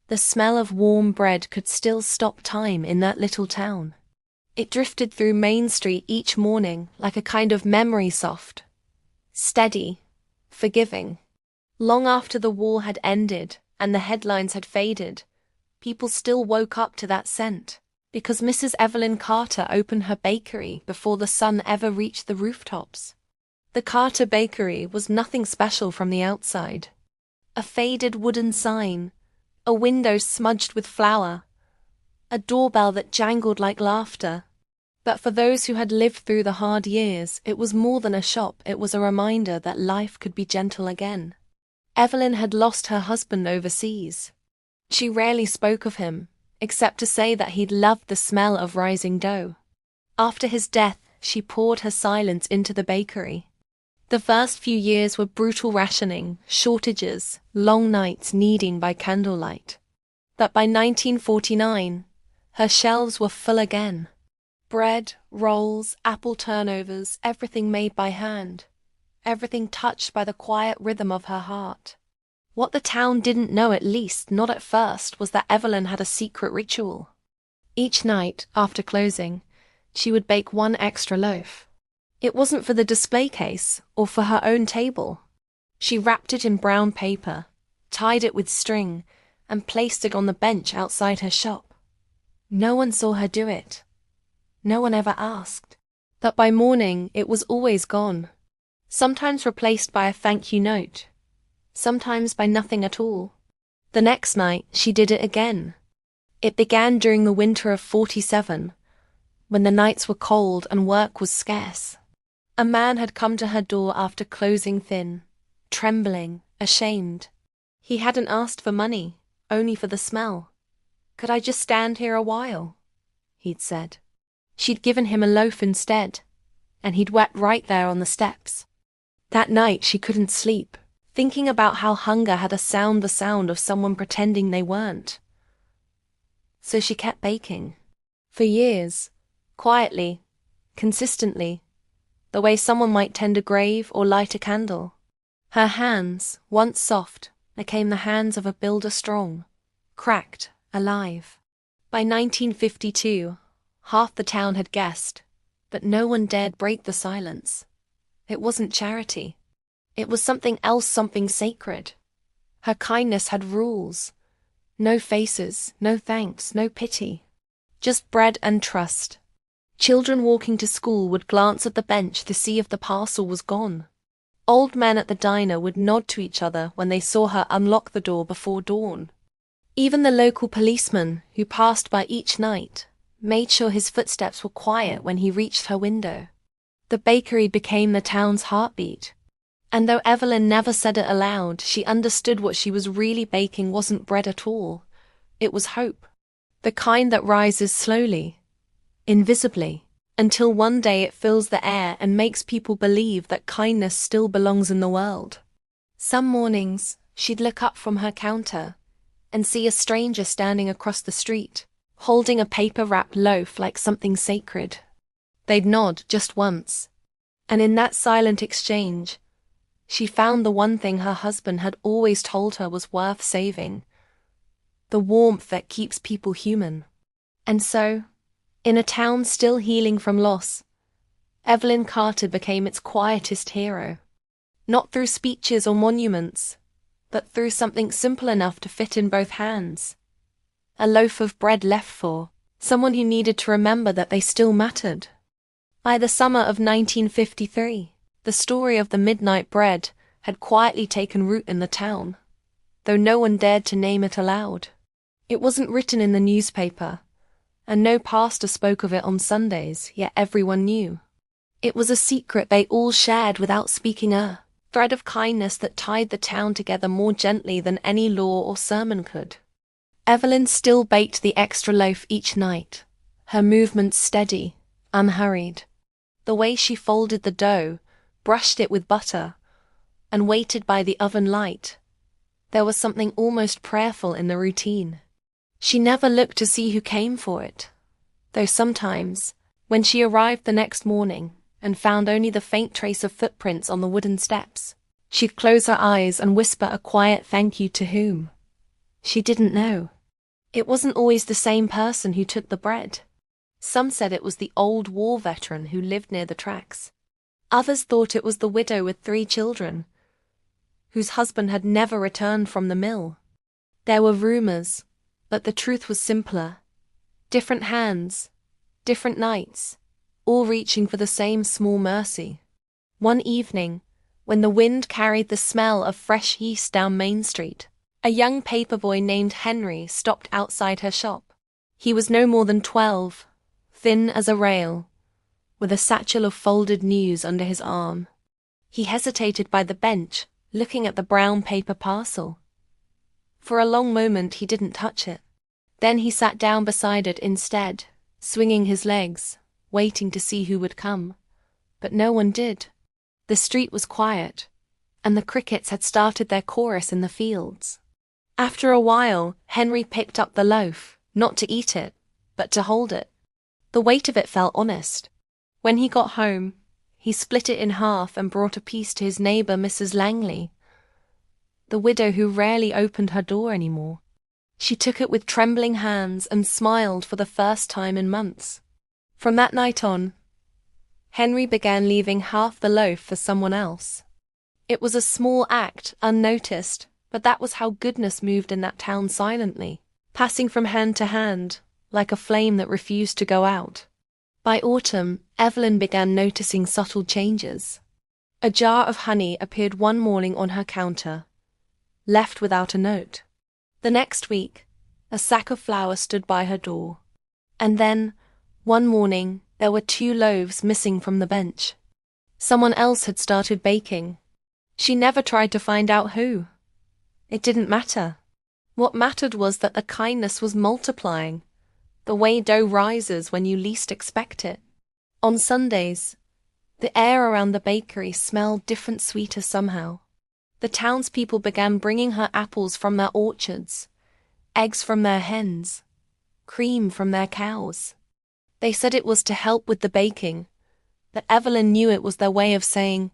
The smell of warm bread could still stop time in that little town. It drifted through Main Street each morning like a kind of memory, soft, steady, forgiving. Long after the war had ended and the headlines had faded, people still woke up to that scent, because Mrs. Evelyn Carter opened her bakery before the sun ever reached the rooftops. The Carter Bakery was nothing special from the outside. A faded wooden sign, a window smudged with flour, a doorbell that jangled like laughter. But for those who had lived through the hard years, it was more than a shop, it was a reminder that life could be gentle again. Evelyn had lost her husband overseas. She rarely spoke of him, except to say that he'd loved the smell of rising dough. After his death, she poured her silence into the bakery. The first few years were brutal rationing, shortages, long nights kneading by candlelight. But by 1949, her shelves were full again. Bread, rolls, apple turnovers, everything made by hand. Everything touched by the quiet rhythm of her heart. What the town didn't know, at least not at first, was that Evelyn had a secret ritual. Each night, after closing, she would bake one extra loaf. It wasn't for the display case or for her own table. She wrapped it in brown paper, tied it with string, and placed it on the bench outside her shop. No one saw her do it. No one ever asked. But by morning, it was always gone. Sometimes replaced by a thank you note. Sometimes by nothing at all. The next night, she did it again. It began during the winter of 47, when the nights were cold and work was scarce. A man had come to her door after closing thin, trembling, ashamed. He hadn't asked for money, only for the smell. "Could I just stand here a while?" he'd said. She'd given him a loaf instead, and he'd wept right there on the steps. That night she couldn't sleep, thinking about how hunger had the sound of someone pretending they weren't. So she kept baking. For years, quietly, consistently, the way someone might tend a grave or light a candle. Her hands, once soft, became the hands of a builder, strong, cracked, alive. By 1952, half the town had guessed, but no one dared break the silence. It wasn't charity. It was something else, something sacred. Her kindness had rules. No faces, no thanks, no pity. Just bread and trust. Children walking to school would glance at the bench to see if the parcel was gone. Old men at the diner would nod to each other when they saw her unlock the door before dawn. Even the local policeman, who passed by each night, made sure his footsteps were quiet when he reached her window. The bakery became the town's heartbeat. And though Evelyn never said it aloud, she understood what she was really baking wasn't bread at all. It was hope. The kind that rises slowly, invisibly, until one day it fills the air and makes people believe that kindness still belongs in the world. Some mornings, she'd look up from her counter and see a stranger standing across the street, holding a paper-wrapped loaf like something sacred. They'd nod just once, and in that silent exchange, she found the one thing her husband had always told her was worth saving: the warmth that keeps people human. And so, in a town still healing from loss, Evelyn Carter became its quietest hero. Not through speeches or monuments, but through something simple enough to fit in both hands. A loaf of bread left for someone who needed to remember that they still mattered. By the summer of 1953, the story of the midnight bread had quietly taken root in the town, though no one dared to name it aloud. It wasn't written in the newspaper, and no pastor spoke of it on Sundays, yet everyone knew. It was a secret they all shared without speaking, a thread of kindness that tied the town together more gently than any law or sermon could. Evelyn still baked the extra loaf each night, her movements steady, unhurried. The way she folded the dough, brushed it with butter, and waited by the oven light. There was something almost prayerful in the routine. She never looked to see who came for it, though sometimes, when she arrived the next morning and found only the faint trace of footprints on the wooden steps, she'd close her eyes and whisper a quiet thank you to whom? She didn't know. It wasn't always the same person who took the bread. Some said it was the old war veteran who lived near the tracks. Others thought it was the widow with 3 children, whose husband had never returned from the mill. There were rumors, but the truth was simpler. Different hands, different nights, all reaching for the same small mercy. One evening, when the wind carried the smell of fresh yeast down Main Street, a young paperboy named Henry stopped outside her shop. He was no more than 12, thin as a rail, with a satchel of folded news under his arm. He hesitated by the bench, looking at the brown paper parcel. For a long moment he didn't touch it. Then he sat down beside it instead, swinging his legs, waiting to see who would come. But no one did. The street was quiet, and the crickets had started their chorus in the fields. After a while, Henry picked up the loaf, not to eat it, but to hold it. The weight of it felt honest. When he got home, he split it in half and brought a piece to his neighbor Mrs. Langley, the widow who rarely opened her door anymore. She took it with trembling hands and smiled for the first time in months. From that night on, Henry began leaving half the loaf for someone else. It was a small act, unnoticed, but that was how goodness moved in that town silently, passing from hand to hand, like a flame that refused to go out. By autumn, Evelyn began noticing subtle changes. A jar of honey appeared one morning on her counter, left without a note. The next week, a sack of flour stood by her door. And then, one morning, there were 2 loaves missing from the bench. Someone else had started baking. She never tried to find out who. It didn't matter. What mattered was that the kindness was multiplying, the way dough rises when you least expect it. On Sundays, the air around the bakery smelled different, sweeter somehow. The townspeople began bringing her apples from their orchards, eggs from their hens, cream from their cows. They said it was to help with the baking, but Evelyn knew it was their way of saying,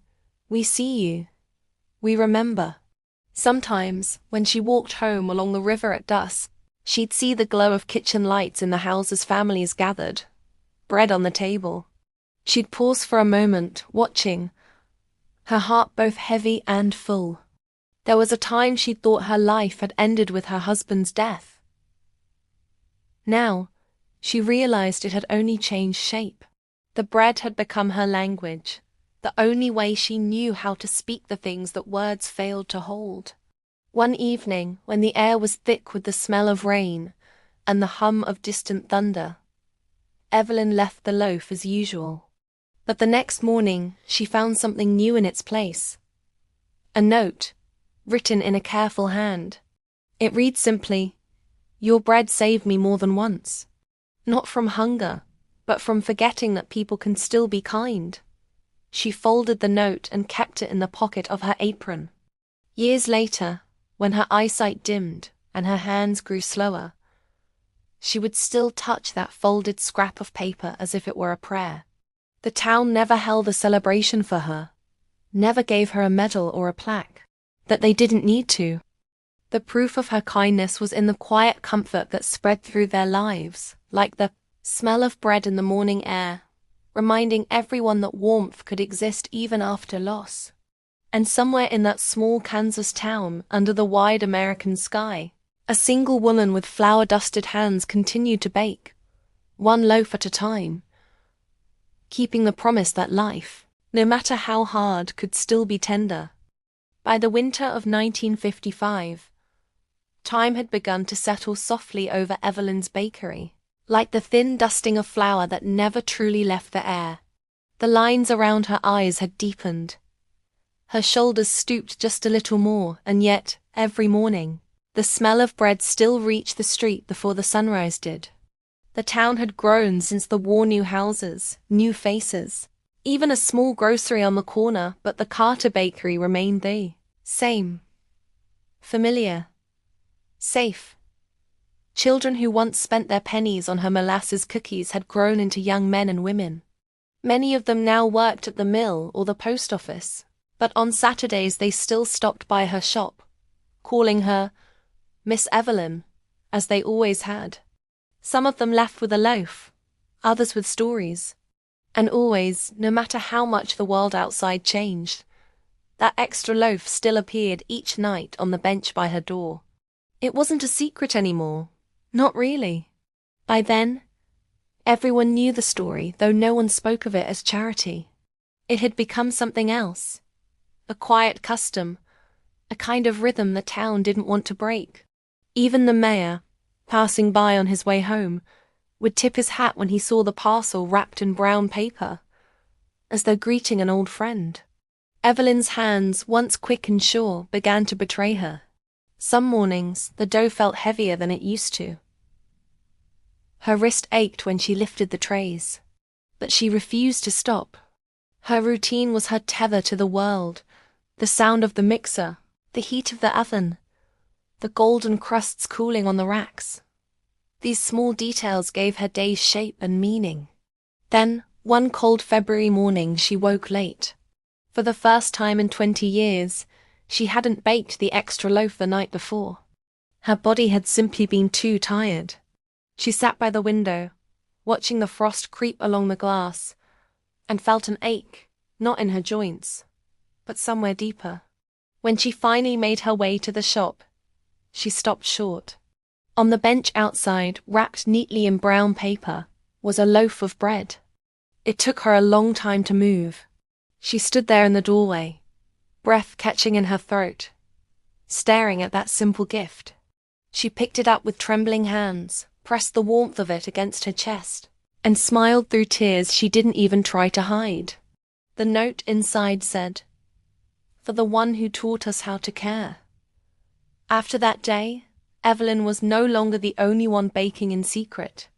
"We see you. We remember." Sometimes, when she walked home along the river at dusk, she'd see the glow of kitchen lights in the houses families gathered, bread on the table. She'd pause for a moment, watching, her heart both heavy and full. There was a time she'd thought her life had ended with her husband's death. Now, she realized it had only changed shape. The bread had become her language, the only way she knew how to speak the things that words failed to hold. One evening, when the air was thick with the smell of rain and the hum of distant thunder, Evelyn left the loaf as usual. But the next morning, she found something new in its place. A note, written in a careful hand. It read simply, "Your bread saved me more than once. Not from hunger, but from forgetting that people can still be kind." She folded the note and kept it in the pocket of her apron. Years later, when her eyesight dimmed and her hands grew slower, she would still touch that folded scrap of paper as if it were a prayer. The town never held a celebration for her, never gave her a medal or a plaque, that they didn't need to. The proof of her kindness was in the quiet comfort that spread through their lives, like the smell of bread in the morning air, reminding everyone that warmth could exist even after loss. And somewhere in that small Kansas town, under the wide American sky, a single woman with flour-dusted hands continued to bake, one loaf at a time, keeping the promise that life, no matter how hard, could still be tender. By the winter of 1955, time had begun to settle softly over Evelyn's bakery, like the thin dusting of flour that never truly left the air. The lines around her eyes had deepened. Her shoulders stooped just a little more, and yet, every morning, the smell of bread still reached the street before the sunrise did. The town had grown since the war, new houses, new faces, even a small grocery on the corner, but the Carter bakery remained the same. Familiar. Safe. Children who once spent their pennies on her molasses cookies had grown into young men and women. Many of them now worked at the mill or the post office, but on Saturdays they still stopped by her shop, calling her Miss Evelyn, as they always had. Some of them left with a loaf, others with stories. And always, no matter how much the world outside changed, that extra loaf still appeared each night on the bench by her door. It wasn't a secret anymore. Not really. By then, everyone knew the story, though no one spoke of it as charity. It had become something else. A quiet custom, a kind of rhythm the town didn't want to break. Even the mayor, passing by on his way home, would tip his hat when he saw the parcel wrapped in brown paper, as though greeting an old friend. Evelyn's hands, once quick and sure, began to betray her. Some mornings, the dough felt heavier than it used to. Her wrist ached when she lifted the trays. But she refused to stop. Her routine was her tether to the world, the sound of the mixer, the heat of the oven, the golden crusts cooling on the racks. These small details gave her days shape and meaning. Then, one cold February morning, she woke late. For the first time in 20 years, she hadn't baked the extra loaf the night before. Her body had simply been too tired. She sat by the window, watching the frost creep along the glass, and felt an ache, not in her joints, but somewhere deeper. When she finally made her way to the shop, she stopped short. On the bench outside, wrapped neatly in brown paper, was a loaf of bread. It took her a long time to move. She stood there in the doorway, breath catching in her throat, staring at that simple gift. She picked it up with trembling hands, pressed the warmth of it against her chest, and smiled through tears she didn't even try to hide. The note inside said, "For the one who taught us how to care." After that day, Evelyn was no longer the only one baking in secret.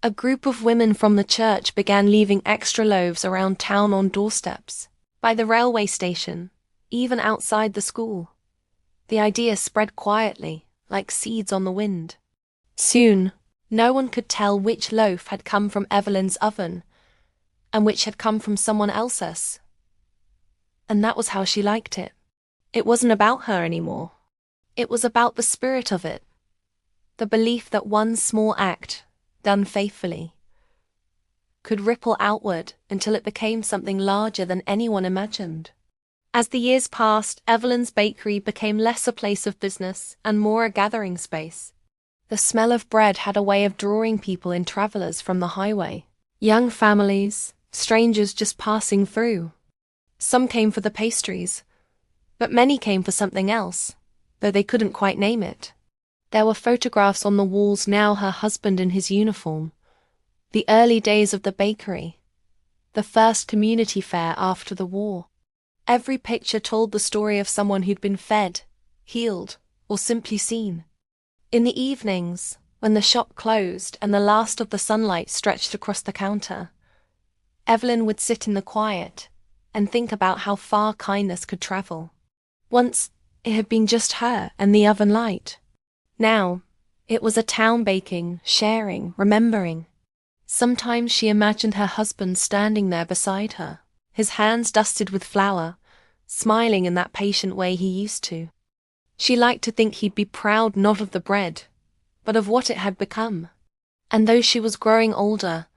A group of women from the church began leaving extra loaves around town on doorsteps, by the railway station, even outside the school. The idea spread quietly, like seeds on the wind. Soon, no one could tell which loaf had come from Evelyn's oven, and which had come from someone else's. And that was how she liked it. It wasn't about her anymore. It was about the spirit of it, the belief that one small act, done faithfully, could ripple outward until it became something larger than anyone imagined. As the years passed, Evelyn's bakery became less a place of business and more a gathering space. The smell of bread had a way of drawing people in, travelers from the highway, young families, strangers just passing through. Some came for the pastries, but many came for something else, though they couldn't quite name it. There were photographs on the walls now, her husband in his uniform, the early days of the bakery, the first community fair after the war. Every picture told the story of someone who'd been fed, healed, or simply seen. In the evenings, when the shop closed and the last of the sunlight stretched across the counter, Evelyn would sit in the quiet and think about how far kindness could travel. Once, it had been just her and the oven light. Now, it was a town baking, sharing, remembering. Sometimes she imagined her husband standing there beside her, his hands dusted with flour, smiling in that patient way he used to. She liked to think he'd be proud not of the bread, but of what it had become. And though she was growing older,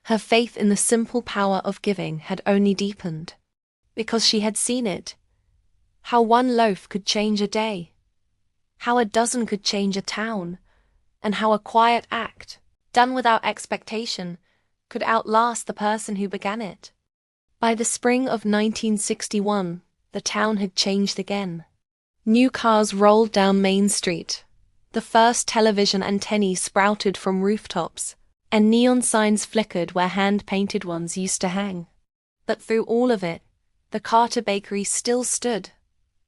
her faith in the simple power of giving had only deepened, because she had seen it, how one loaf could change a day, how a dozen could change a town, and how a quiet act, done without expectation, could outlast the person who began it. By the spring of 1961, the town had changed again. New cars rolled down Main Street. The first television antennae sprouted from rooftops, and neon signs flickered where hand-painted ones used to hang. But through all of it, the Carter bakery still stood,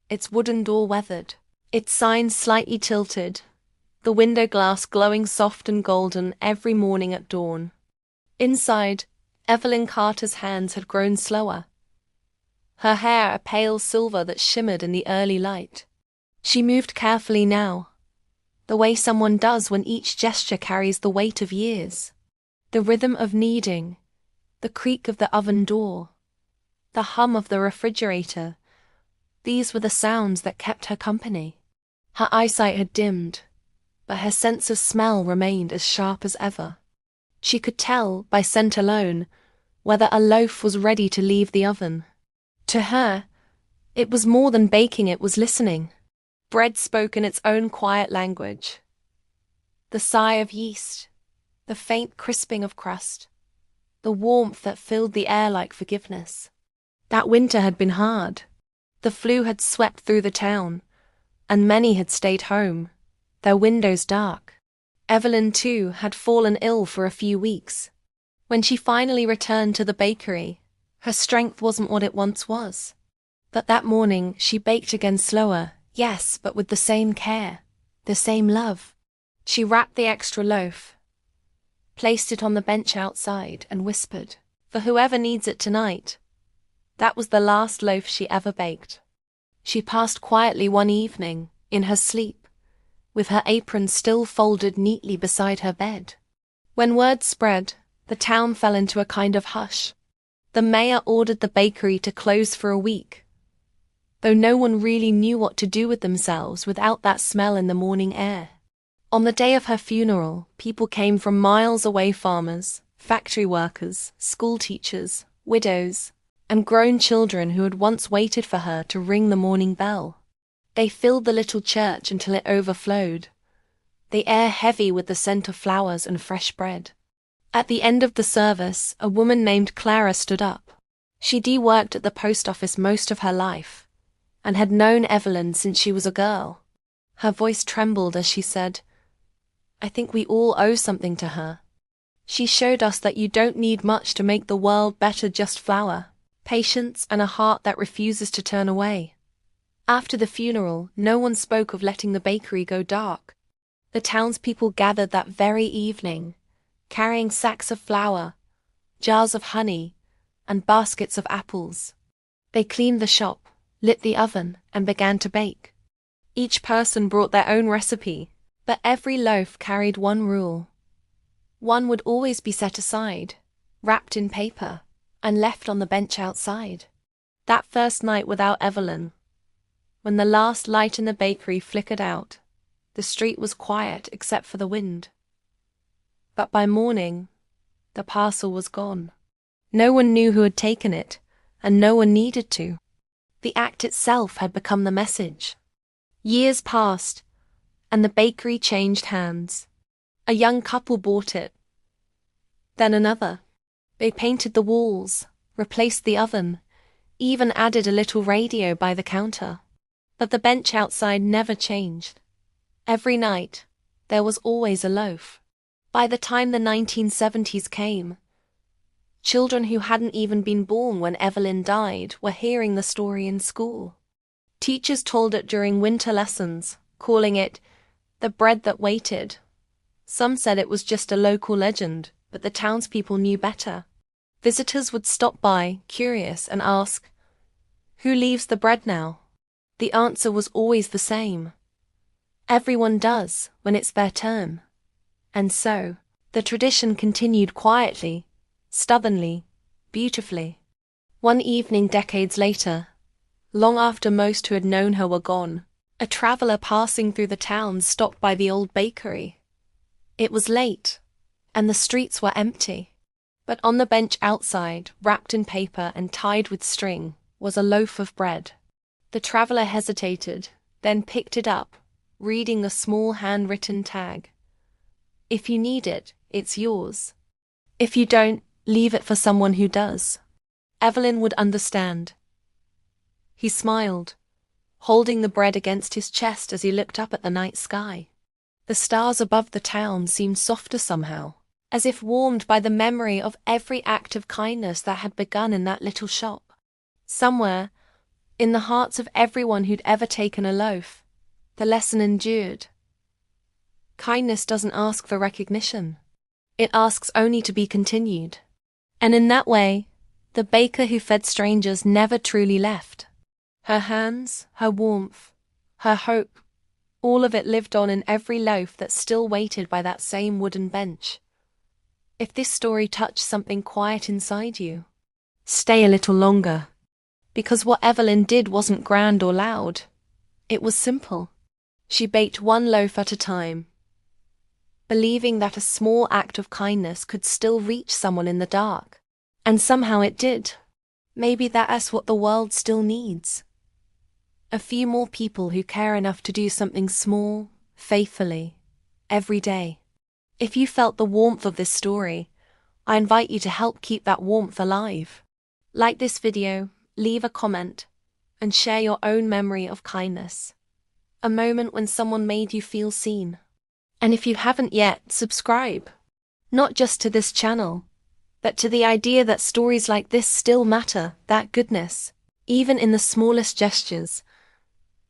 its wooden door weathered, its signs slightly tilted, the window glass glowing soft and golden every morning at dawn. Inside, Evelyn Carter's hands had grown slower, her hair a pale silver that shimmered in the early light. She moved carefully now, the way someone does when each gesture carries the weight of years. The rhythm of kneading, the creak of the oven door, the hum of the refrigerator, these were the sounds that kept her company. Her eyesight had dimmed, but her sense of smell remained as sharp as ever. She could tell, by scent alone, whether a loaf was ready to leave the oven. To her, it was more than baking, it was listening. Bread spoke in its own quiet language. The sigh of yeast, the faint crisping of crust, the warmth that filled the air like forgiveness. That winter had been hard. The flu had swept through the town, and many had stayed home, their windows dark. Evelyn, too, had fallen ill for a few weeks. When she finally returned to the bakery, her strength wasn't what it once was. But that morning she baked again, slower, yes, but with the same care, the same love. She wrapped the extra loaf, placed it on the bench outside, and whispered, "For whoever needs it tonight." That was the last loaf she ever baked. She passed quietly one evening, in her sleep, with her apron still folded neatly beside her bed. When word spread, the town fell into a kind of hush. The mayor ordered the bakery to close for a week, though no one really knew what to do with themselves without that smell in the morning air. On the day of her funeral, people came from miles away, farmers, factory workers, school teachers, widows, and grown children who had once waited for her to ring the morning bell. They filled the little church until it overflowed, the air heavy with the scent of flowers and fresh bread. At the end of the service, a woman named Clara stood up. She'd worked at the post office most of her life, and had known Evelyn since she was a girl. Her voice trembled as she said, "I think we all owe something to her. She showed us that you don't need much to make the world better, just flour, patience, and a heart that refuses to turn away." After the funeral, no one spoke of letting the bakery go dark. The townspeople gathered that very evening, carrying sacks of flour, jars of honey, and baskets of apples. They cleaned the shop, lit the oven, and began to bake. Each person brought their own recipe, but every loaf carried one rule. One would always be set aside, wrapped in paper, and left on the bench outside. That first night without Evelyn, when the last light in the bakery flickered out, the street was quiet except for the wind. But by morning, the parcel was gone. No one knew who had taken it, and no one needed to. The act itself had become the message. Years passed, and the bakery changed hands. A young couple bought it, then another. They painted the walls, replaced the oven, even added a little radio by the counter. But the bench outside never changed. Every night, there was always a loaf. By the time the 1970s came, children who hadn't even been born when Evelyn died were hearing the story in school. Teachers told it during winter lessons, calling it the bread that waited. Some said it was just a local legend, but the townspeople knew better. Visitors would stop by, curious, and ask, "Who leaves the bread now?" The answer was always the same: everyone does when it's their turn. And so, the tradition continued quietly, stubbornly, beautifully. One evening decades later, long after most who had known her were gone, a traveler passing through the town stopped by the old bakery. It was late, and the streets were empty. But on the bench outside, wrapped in paper and tied with string, was a loaf of bread. The traveler hesitated, then picked it up, reading the small handwritten tag. "If you need it, it's yours. If you don't, leave it for someone who does." Evelyn would understand. He smiled, holding the bread against his chest as he looked up at the night sky. The stars above the town seemed softer somehow, as if warmed by the memory of every act of kindness that had begun in that little shop. Somewhere, in the hearts of everyone who'd ever taken a loaf, the lesson endured. Kindness doesn't ask for recognition. It asks only to be continued. And in that way, the baker who fed strangers never truly left. Her hands, her warmth, her hope, all of it lived on in every loaf that still waited by that same wooden bench. If this story touched something quiet inside you, stay a little longer. Because what Evelyn did wasn't grand or loud. It was simple. She baked one loaf at a time, believing that a small act of kindness could still reach someone in the dark. And somehow it did. Maybe that's what the world still needs. A few more people who care enough to do something small, faithfully, every day. If you felt the warmth of this story, I invite you to help keep that warmth alive. Like this video, leave a comment, and share your own memory of kindness. A moment when someone made you feel seen. And if you haven't yet, subscribe. Not just to this channel, but to the idea that stories like this still matter, that goodness, even in the smallest gestures,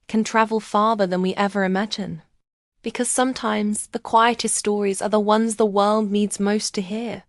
can travel farther than we ever imagine. Because sometimes the quietest stories are the ones the world needs most to hear.